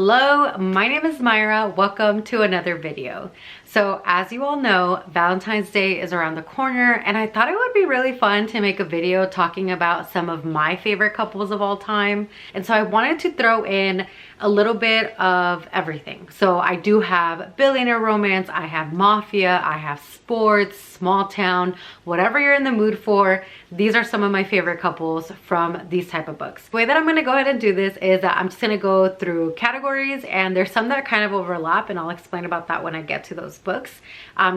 Hello, my name is Myra. Welcome to another video. So as you all know, Valentine's Day is around the corner and I thought it would be really fun to make a video talking about some of my favorite couples of all time. And so I wanted to throw in a little bit of everything. So I do have billionaire romance, I have mafia, I have sports, small town, whatever you're in the mood for. These are some of my favorite couples from these type of books. The way that I'm gonna go ahead and do this is that I'm just gonna go through categories, and there's some that kind of overlap, and I'll explain about that when I get to those books,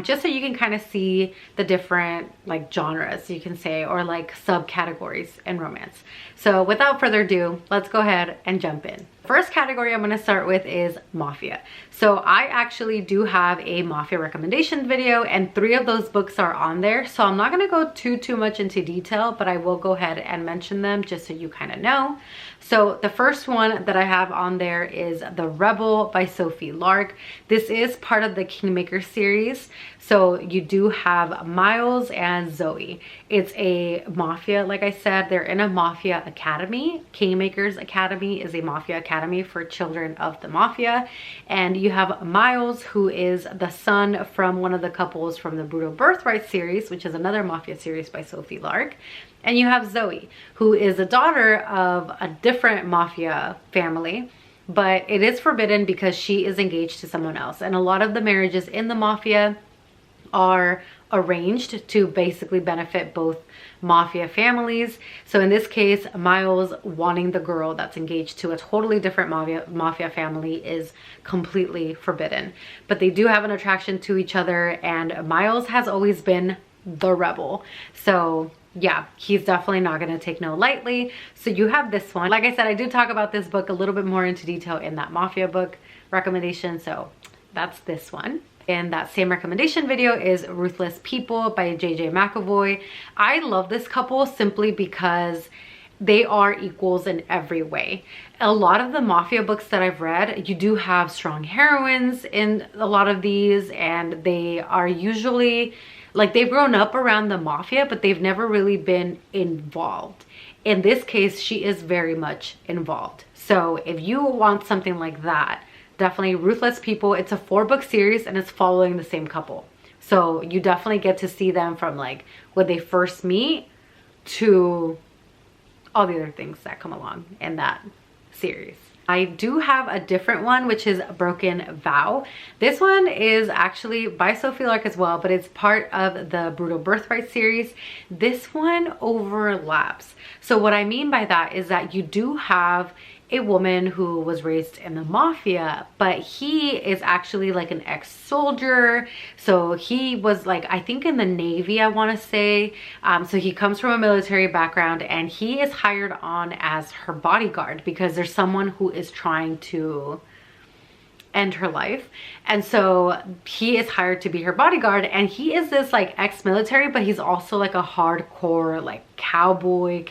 just so you can kind of see the different like genres, you can say, or like subcategories in romance. So without further ado, let's go ahead and jump in. First category I'm going to start with is mafia. So I actually do have a mafia recommendation video, and 3 of those books are on there. So I'm not going to go too much into detail, but I will go ahead and mention them just so you kind of know. So the first one that I have on there is The Rebel by Sophie Lark. This is part of the Kingmaker series. So you do have Miles and Zoe. It's a mafia, like I said, they're in a mafia academy. Kingmaker's Academy is a mafia academy for children of the mafia. And you have Miles, who is the son from one of the couples from the Brutal Birthright series, which is another mafia series by Sophie Lark. And you have Zoe, who is a daughter of a different mafia family, but it is forbidden because she is engaged to someone else. And a lot of the marriages in the mafia are arranged to basically benefit both mafia families. So in this case, Miles wanting the girl that's engaged to a totally different mafia family is completely forbidden. But they do have an attraction to each other, and Miles has always been the rebel. So yeah, he's definitely not going to take no lightly. So you have this one. Like I said, I did talk about this book a little bit more into detail in that mafia book recommendation. So that's this one. And that same recommendation video is Ruthless People by JJ McAvoy. I love this couple simply because they are equals in every way. A lot of the mafia books that I've read, you do have strong heroines in a lot of these, and they are usually like they've grown up around the mafia, but they've never really been involved. In this case, she is very much involved. So if you want something like that, definitely Ruthless People. It's a 4-book series and it's following the same couple. So you definitely get to see them from like when they first meet to all the other things that come along in that series. I do have a different one, which is Broken Vow. This one is actually by Sophie Lark as well, but it's part of the Brutal Birthright series. This one overlaps. So what I mean by that is that you do have a woman who was raised in the mafia, but he is actually like an ex-soldier. So he was like, I think in the Navy, I want to say. So he comes from a military background, and he is hired on as her bodyguard because there's someone who is trying to end her life. And so he is hired to be her bodyguard, and he is this like ex-military, but he's also like a hardcore like cowboy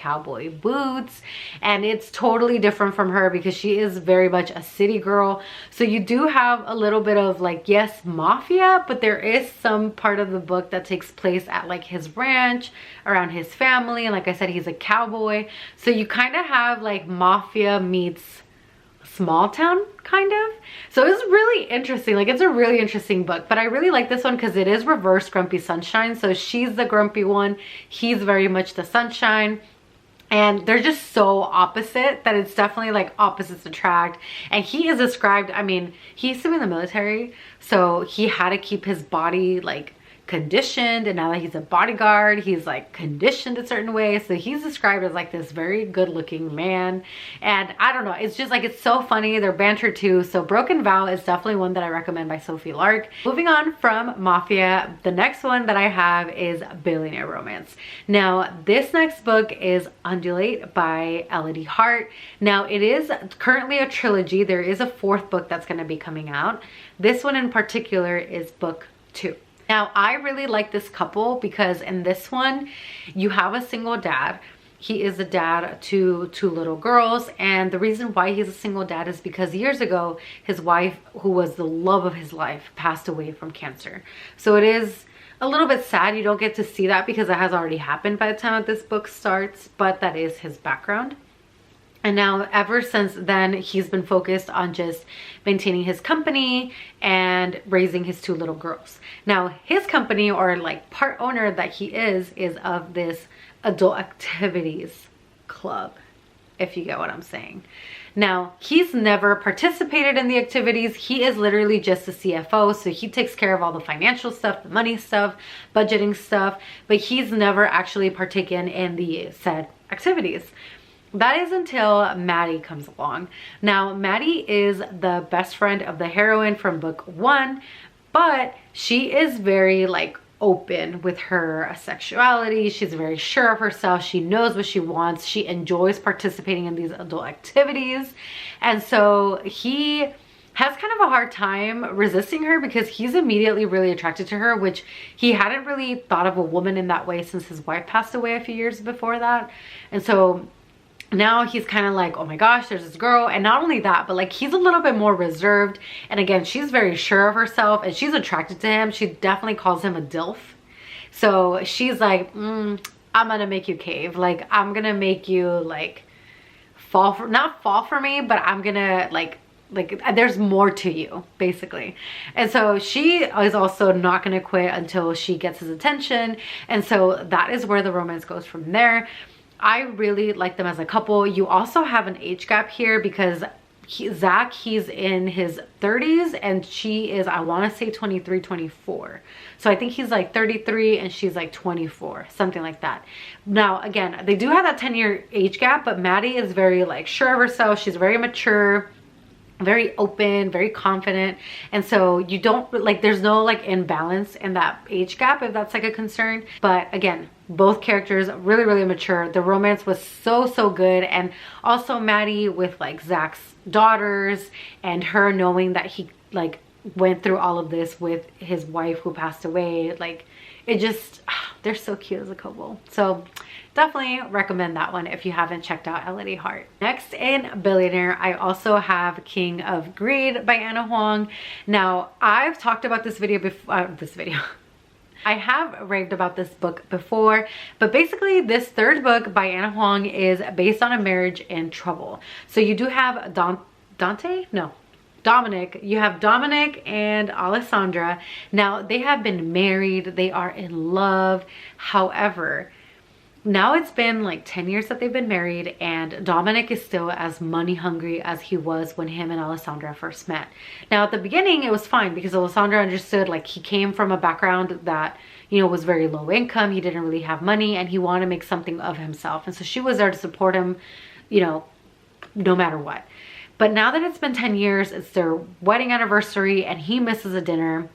boots, and it's totally different from her because she is very much a city girl. So you do have a little bit of like, yes, mafia, but there is some part of the book that takes place at like his ranch around his family, and like I said, he's a cowboy. So you kind of have like mafia meets small town kind of. So it's really interesting. Like, it's a really interesting book, but I really like this one because it is reverse Grumpy Sunshine. So she's the grumpy one, he's very much the sunshine, and they're just so opposite that it's definitely like opposites attract. And he is described, I mean, he used to be in the military, so he had to keep his body like conditioned, and now that he's a bodyguard, he's like conditioned a certain way. So he's described as like this very good looking man, and I don't know, it's just like, it's so funny. They're banter too. So Broken Vow is definitely one that I recommend by Sophie Lark. Moving on from mafia, the next one that I have is billionaire romance. Now this next book is Undulate by Elodie Hart. Now it is currently a trilogy. There is a 4th book that's going to be coming out. This one in particular is book 2. Now, I really like this couple because in this one, you have a single dad. He is a dad to 2 little girls, and the reason why he's a single dad is because years ago, his wife, who was the love of his life, passed away from cancer. So it is a little bit sad. You don't get to see that because it has already happened by the time that this book starts, but that is his background. And now ever since then, he's been focused on just maintaining his company and raising his 2 little girls. Now his company, or like part owner that he is of this adult activities club, if you get what I'm saying. Now, he's never participated in the activities. He is literally just the CFO. So he takes care of all the financial stuff, the money stuff, budgeting stuff, but he's never actually partaken in the said activities. That is until Maddie comes along. Now, Maddie is the best friend of the heroine from book 1, but she is very like open with her sexuality. She's very sure of herself. She knows what she wants. She enjoys participating in these adult activities. And so he has kind of a hard time resisting her because he's immediately really attracted to her, which he hadn't really thought of a woman in that way since his wife passed away a few years before that. And so now he's kind of like, oh my gosh, there's this girl. And not only that, but like he's a little bit more reserved. And again, she's very sure of herself and she's attracted to him. She definitely calls him a DILF. So she's like, I'm gonna make you cave. Like, I'm gonna make you like not fall for me, but I'm gonna like there's more to you, basically. And so she is also not gonna quit until she gets his attention. And so that is where the romance goes from there. I really like them as a couple. You also have an age gap here because Zach, he's in his 30s and she is, I want to say 23, 24. So I think he's like 33 and she's like 24, something like that. Now, again, they do have that 10-year age gap, but Maddie is very like sure of herself. She's very mature, very open, very confident. And so you don't like, there's no like imbalance in that age gap, if that's like a concern. But again, both characters really, really mature. The romance was so good. And also Maddie with like Zach's daughters and her knowing that he like went through all of this with his wife who passed away. Like it just, they're so cute as a couple. So definitely recommend that one if you haven't checked out Elodie Hart. Next in Billionaire, I also have King of Greed by Anna Huang. Now, I've talked about this video before, I have raved about this book before, but basically this 3rd book by Anna Huang is based on a marriage in trouble. So you do have Dominic. You have Dominic and Alessandra. Now they have been married, they are in love. However, now it's been like 10 years that they've been married and Dominic is still as money hungry as he was when him and Alessandra first met. Now at the beginning it was fine because Alessandra understood like he came from a background that, you know, was very low income. He didn't really have money and he wanted to make something of himself. And so she was there to support him, you know, no matter what. But now that it's been 10 years, it's their wedding anniversary and he misses a dinner.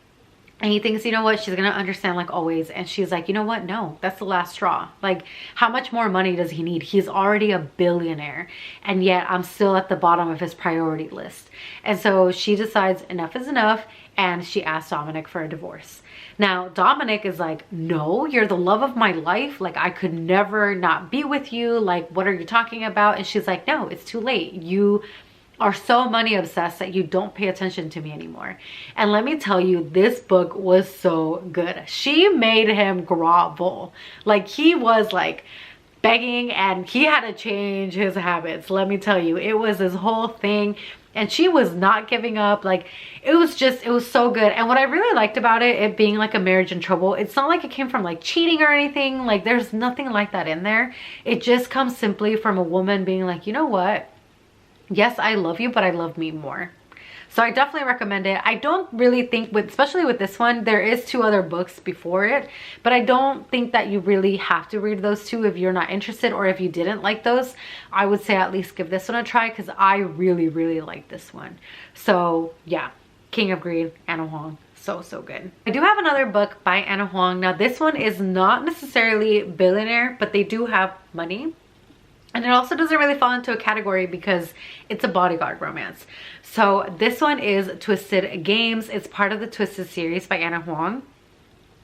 And he thinks, you know what, she's gonna understand like always. And she's like, you know what, no, that's the last straw. Like, how much more money does he need? He's already a billionaire. And yet I'm still at the bottom of his priority list. And so she decides enough is enough. And she asks Dominic for a divorce. Now, Dominic is like, no, you're the love of my life. Like, I could never not be with you. Like, what are you talking about? And she's like, no, it's too late. You are so money obsessed that you don't pay attention to me anymore. And let me tell you, this book was so good. She made him grovel. Like he was like begging and he had to change his habits. Let me tell you, it was this whole thing and she was not giving up. Like it was so good. And what I really liked about it being like a marriage in trouble, it's not like it came from like cheating or anything. Like there's nothing like that in there. It just comes simply from a woman being like, you know what? Yes, I love you, but I love me more. So I definitely recommend it. I don't really think, especially with this one, there is 2 other books before it, but I don't think that you really have to read those 2 if you're not interested, or if you didn't like those. I would say at least give this one a try because I really, really like this one. So yeah, King of Greed, Anna Huang. So good. I do have another book by Anna Huang. Now this one is not necessarily billionaire, but they do have money. And it also doesn't really fall into a category because it's a bodyguard romance. So this one is Twisted Games. It's part of the Twisted series by Anna Huang.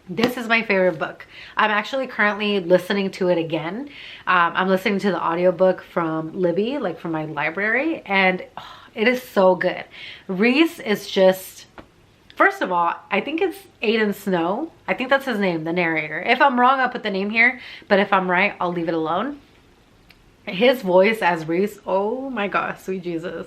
This is my favorite book. I'm actually currently listening to it again. I'm listening to the audiobook from Libby, like from my library, and it is so good. Reese is just, first of all, I think it's Aiden Snow. I think that's his name, the narrator. If I'm wrong, I'll put the name here, but if I'm right, I'll leave it alone. His voice as Reese, oh my gosh, sweet Jesus.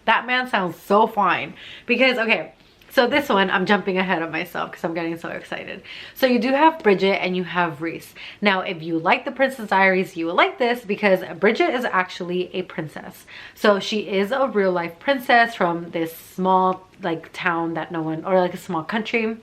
That man sounds so fine. Because, okay, so this one, I'm jumping ahead of myself because I'm getting so excited. So you do have Bridget and you have Reese. Now, if you like the Princess Diaries, you will like this because Bridget is actually a princess. So she is a real life princess from this small like town that no one, or like a small country.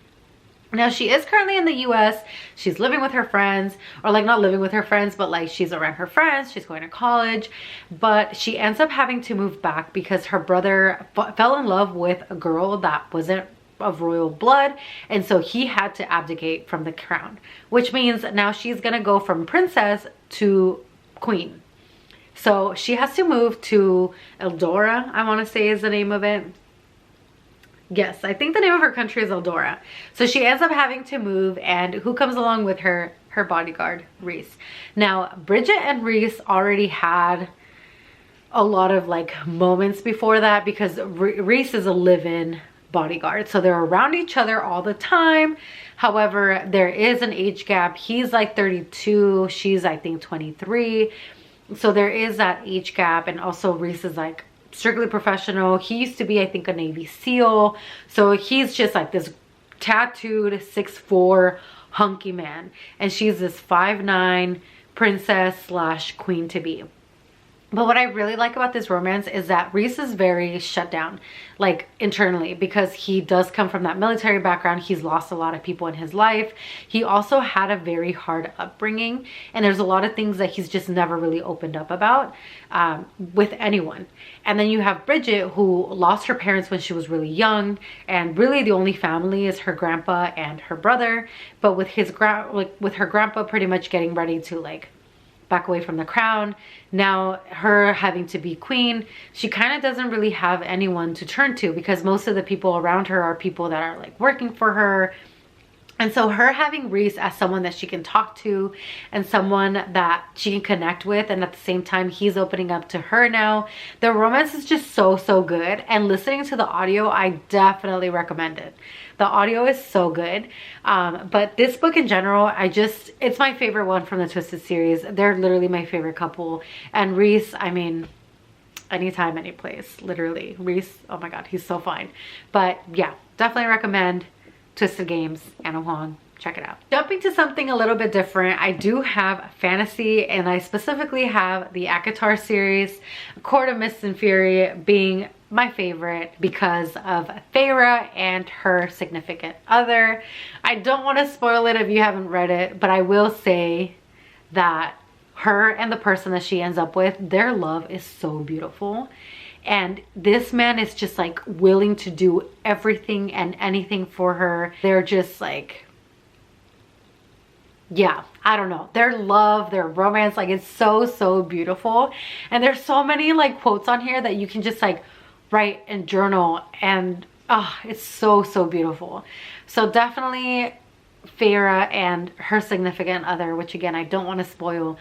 Now she is currently in the US. She's living with her friends, or like not living with her friends, but like she's around her friends. She's going to college, but she ends up having to move back because her brother fell in love with a girl that wasn't of royal blood, and so he had to abdicate from the crown, which means now she's gonna go from princess to queen. So she has to move to Eldora, I want to say is the name of it. Yes, I think the name of her country is Eldora. So she ends up having to move, and who comes along with her? Her bodyguard, Reese. Now, Bridget and Reese already had a lot of like moments before that because Reese is a live-in bodyguard. So they're around each other all the time. However, there is an age gap. He's like 32, she's I think 23. So there is that age gap, and also Reese is like strictly professional. He used to be, I think, a Navy SEAL. So he's just like this tattooed 6'4" hunky man. And she's this 5'9" princess slash queen to be. But what I really like about this romance is that Reese is very shut down, like internally, because he does come from that military background. He's lost a lot of people in his life. He also had a very hard upbringing, and there's a lot of things that he's just never really opened up about with anyone. And then you have Bridget, who lost her parents when she was really young, and really the only family is her grandpa and her brother. But with his with her grandpa pretty much getting ready to like back away from the crown, now her having to be queen, she kind of doesn't really have anyone to turn to because most of the people around her are people that are like working for her. And so her having Reese as someone that she can talk to and someone that she can connect with, and at the same time he's opening up to her now, the romance is just so good. And listening to the audio, I definitely recommend it. The audio is so good. But this book in general, it's my favorite one from the Twisted series. They're literally my favorite couple. And Reese, I mean, anytime, any place, literally. Reese, oh my God, he's so fine. But yeah, definitely recommend Twisted Games, Anna Huang. Check it out. Jumping to something a little bit different, I do have fantasy, and I specifically have the ACOTAR series, Court of Mist and Fury being my favorite because of Feyre and her significant other. I don't want to spoil it if you haven't read it, but I will say that her and the person that she ends up with, their love is so beautiful. And this man is just like willing to do everything and anything for her. They're just like, yeah, I don't know. Their love, their romance, like it's so beautiful. And there's so many like quotes on here that you can just like write and journal, and it's so beautiful. So definitely Feyre and her significant other, which again, I don't want to spoil.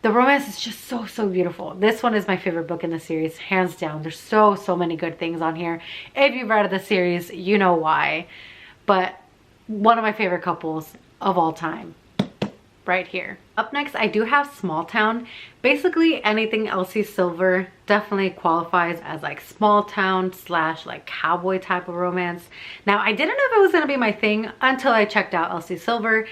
The romance is just so beautiful. This one is my favorite book in the series, hands down. There's so many good things on here. If you've read the series, you know why. But one of my favorite couples of all time, right here. Up next, I do have Small Town. Basically anything Elsie Silver definitely qualifies as like small town slash like cowboy type of romance. Now, I didn't know if it was gonna be my thing until I checked out Elsie Silver.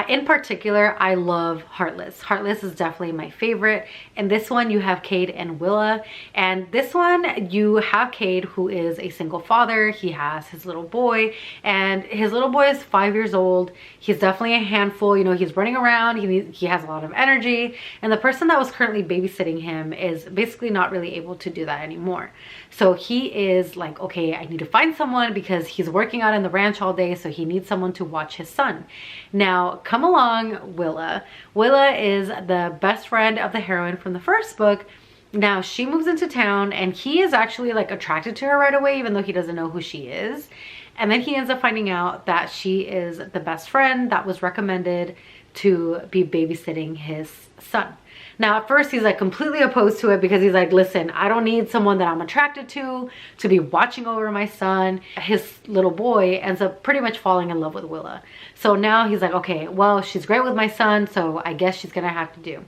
In particular, I love Heartless. Heartless is definitely my favorite. And this one, you have Cade and Willa. And this one, you have Cade, who is a single father. He has his little boy, and his little boy is 5 years old. He's definitely a handful. You know, he's running around. He has a lot of energy, and the person that was currently babysitting him is basically not really able to do that anymore. So he is like, okay, I need to find someone because he's working out in the ranch all day, so he needs someone to watch his son. Now come along Willa. Willa is the best friend of the heroine from the first book. Now she moves into town, and he is actually like attracted to her right away, even though he doesn't know who she is. And then he ends up finding out that she is the best friend that was recommended to be babysitting his son. Now at first he's like completely opposed to it because he's like, listen, I don't need someone that I'm attracted to be watching over my son. His little boy ends up pretty much falling in love with Willa. So now he's like, okay, well, she's great with my son, so I guess she's gonna have to do.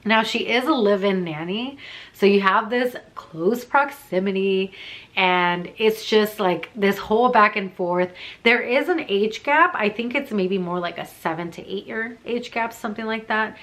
Now she is a live-in nanny, so you have this close proximity, and it's just like this whole back and forth. There is an age gap. I think it's maybe more like a 7 to 8 year age gap, something like that.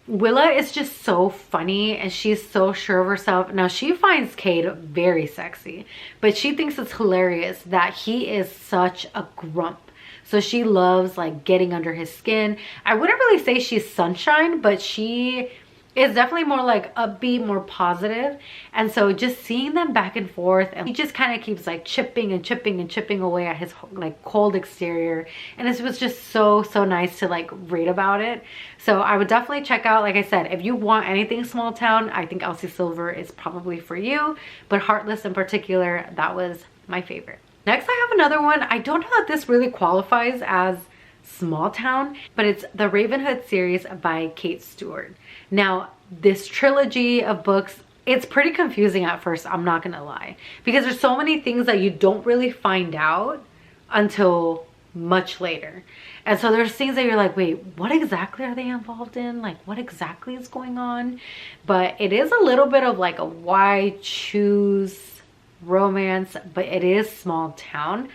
Willa is just so funny, and she's so sure of herself. Now she finds Cade very sexy, but she thinks it's hilarious that he is such a grump. So she loves like getting under his skin. I wouldn't really say she's sunshine, but she is definitely more like upbeat, more positive. And so just seeing them back and forth, and he just kind of keeps like chipping and chipping and chipping away at his like cold exterior, and it was just so nice to like read about it. So I would definitely check out, like I said, if you want anything small town, I think Elsie Silver is probably for you, but Heartless in particular, that was my favorite. Next, I have another one. I don't know if this really qualifies as small town, but it's the Ravenhood series by Kate Stewart. Now, this trilogy of books, it's pretty confusing at first, I'm not gonna lie, because there's so many things that you don't really find out until much later. And so there's things that you're like, wait, what exactly are they involved in? Like, what exactly is going on? But it is a little bit of like a why choose romance, but it is small town.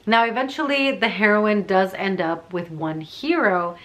Now, eventually the heroine does end up with one hero,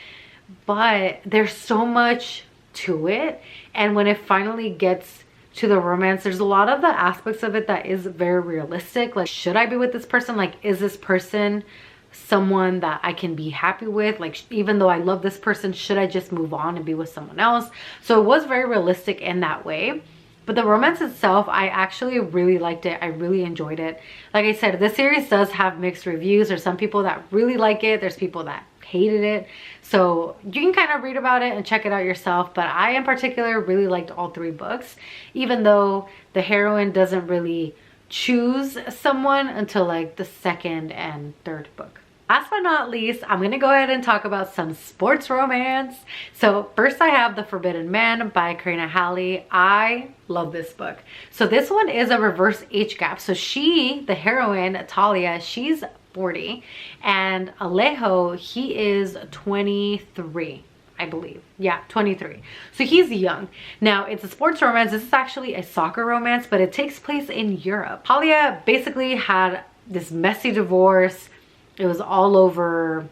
but there's so much to it. And when it finally gets to the romance, there's a lot of the aspects of it that is very realistic. Like, should I be with this person? Like, is this person someone that I can be happy with? Like, even though I love this person, should I just move on and be with someone else? So it was very realistic in that way. But the romance itself, I actually really liked it. I really enjoyed it. Like I said, this series does have mixed reviews. There's some people that really like it. There's people that hated it. So you can kind of read about it and check it out yourself. But I in particular really liked all 3 books, even though the heroine doesn't really choose someone until like the 2nd and 3rd book. Last but not least, I'm gonna go ahead and talk about some sports romance. So first I have The Forbidden Man by Karina Halley. I love this book. So this one is a reverse age gap. So she, the heroine, Talia, she's 40, and Alejo, he is 23. I believe. Yeah, 23. So he's young. Now, it's a sports romance. This is actually a soccer romance, but it takes place in Europe. Talia basically had this messy divorce. It was all over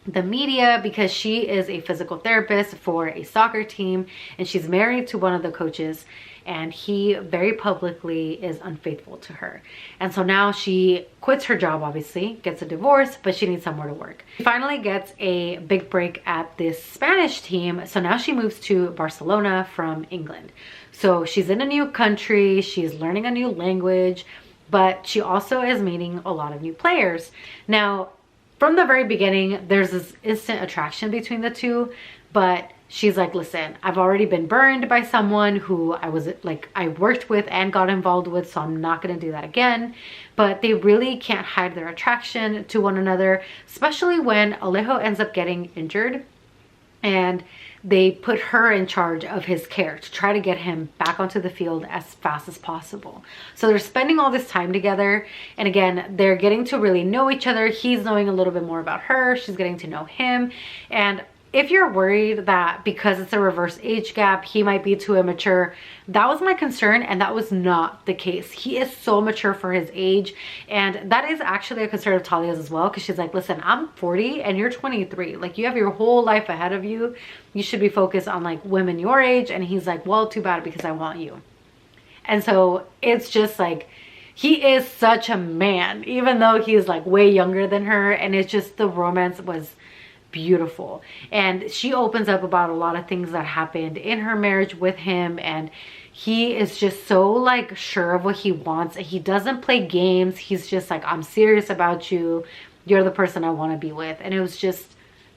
the media because she is a physical therapist for a soccer team, and she's married to one of the coaches, and he very publicly is unfaithful to her. And so now she quits her job, obviously, gets a divorce, but she needs somewhere to work. She finally gets a big break at this Spanish team, so now she moves to Barcelona from England. So she's in a new country, she's learning a new language, but she also is meeting a lot of new players. Now, from the very beginning, there's this instant attraction between the two, but she's like, listen, I've already been burned by someone who I worked with and got involved with, so I'm not gonna do that again. But they really can't hide their attraction to one another, especially when Alejo ends up getting injured and they put her in charge of his care to try to get him back onto the field as fast as possible. So they're spending all this time together, and again, they're getting to really know each other. He's knowing a little bit more about her, she's getting to know him. And if you're worried that because it's a reverse age gap, he might be too immature, that was my concern, and that was not the case. He is so mature for his age, and that is actually a concern of Talia's as well, because she's like, listen, I'm 40 and you're 23. Like, you have your whole life ahead of you. You should be focused on like women your age. And he's like, well, too bad, because I want you. And so it's just like, he is such a man, even though he's like way younger than her. And it's just, the romance was beautiful, and she opens up about a lot of things that happened in her marriage with him, and he is just so like sure of what he wants, and he doesn't play games. He's just like, I'm serious about you, you're the person I want to be with. And it's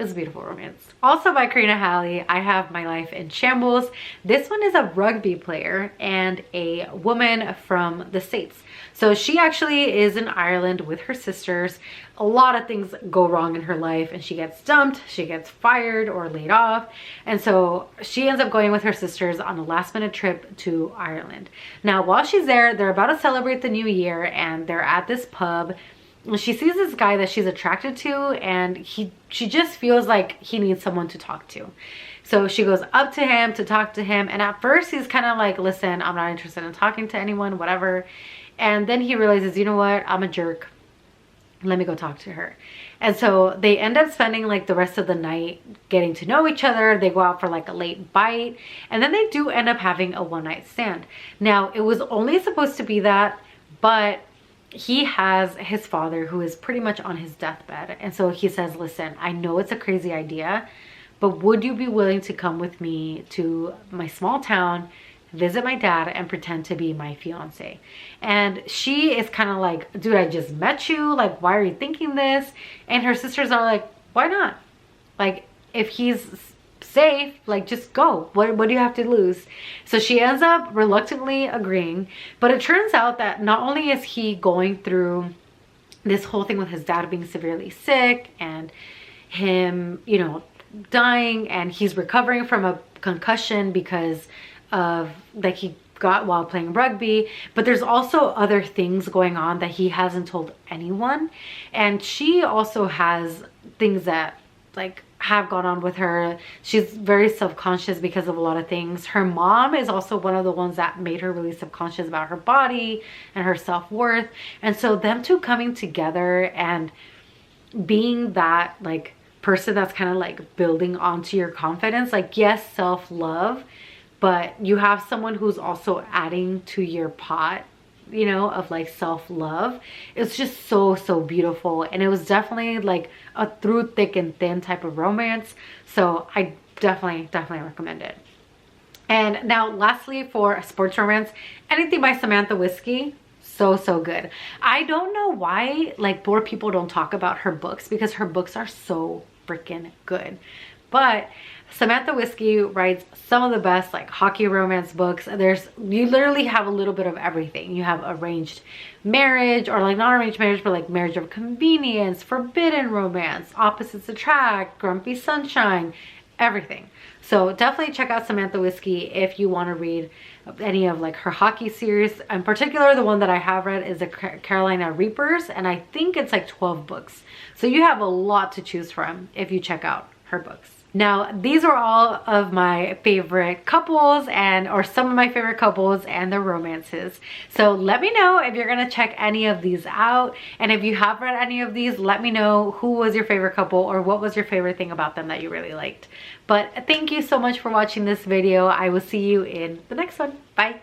a beautiful romance. Also by Karina Halley, I have My Life in Shambles. This one is a rugby player and a woman from the States. So she actually is in Ireland with her sisters. A lot of things go wrong in her life, and she gets dumped, she gets fired or laid off. And so she ends up going with her sisters on a last minute trip to Ireland. Now, while she's there, they're about to celebrate the new year, and they're at this pub, she sees this guy that she's attracted to, and she just feels like he needs someone to talk to. So she goes up to him to talk to him, and at first he's kind of like, listen, I'm not interested in talking to anyone, whatever. And then he realizes, you know what, I'm a jerk, let me go talk to her. And so they end up spending like the rest of the night getting to know each other. They go out for like a late bite, and then they do end up having a one-night stand. Now, it was only supposed to be that, but he has his father who is pretty much on his deathbed. And so he says, listen, I know it's a crazy idea, but would you be willing to come with me to my small town, visit my dad, and pretend to be my fiance? And she is kind of like, dude, I just met you, like, why are you thinking this? And her sisters are like, why not? Like, if he's safe, like, just go. What do you have to lose? So she ends up reluctantly agreeing, but it turns out that not only is he going through this whole thing with his dad being severely sick and him, you know, dying, and he's recovering from a concussion because of like he got while playing rugby, but there's also other things going on that he hasn't told anyone. And she also has things that like have gone on with her. She's very self-conscious because of a lot of things. Her mom is also one of the ones that made her really subconscious about her body and her self-worth. And so them two coming together and being that like person that's kind of like building onto your confidence, like, yes, self-love, but you have someone who's also adding to your pot, you know, of like self-love. It's just so beautiful. And it was definitely like a through thick and thin type of romance. So I definitely recommend it. And now lastly, for a sports romance, anything by Samantha Whiskey. So good. I don't know why like more people don't talk about her books, because her books are so freaking good. But Samantha Whiskey writes some of the best like hockey romance books. You literally have a little bit of everything. You have arranged marriage, or like not arranged marriage, but like marriage of convenience, forbidden romance, opposites attract, grumpy sunshine, everything. So definitely check out Samantha Whiskey if you want to read any of like her hockey series. In particular, the one that I have read is the Carolina Reapers, and I think it's like 12 books. So you have a lot to choose from if you check out her books. Now, these are all of my favorite couples or some of my favorite couples and their romances. So let me know if you're gonna check any of these out. And if you have read any of these, let me know who was your favorite couple or what was your favorite thing about them that you really liked. But thank you so much for watching this video. I will see you in the next one. Bye.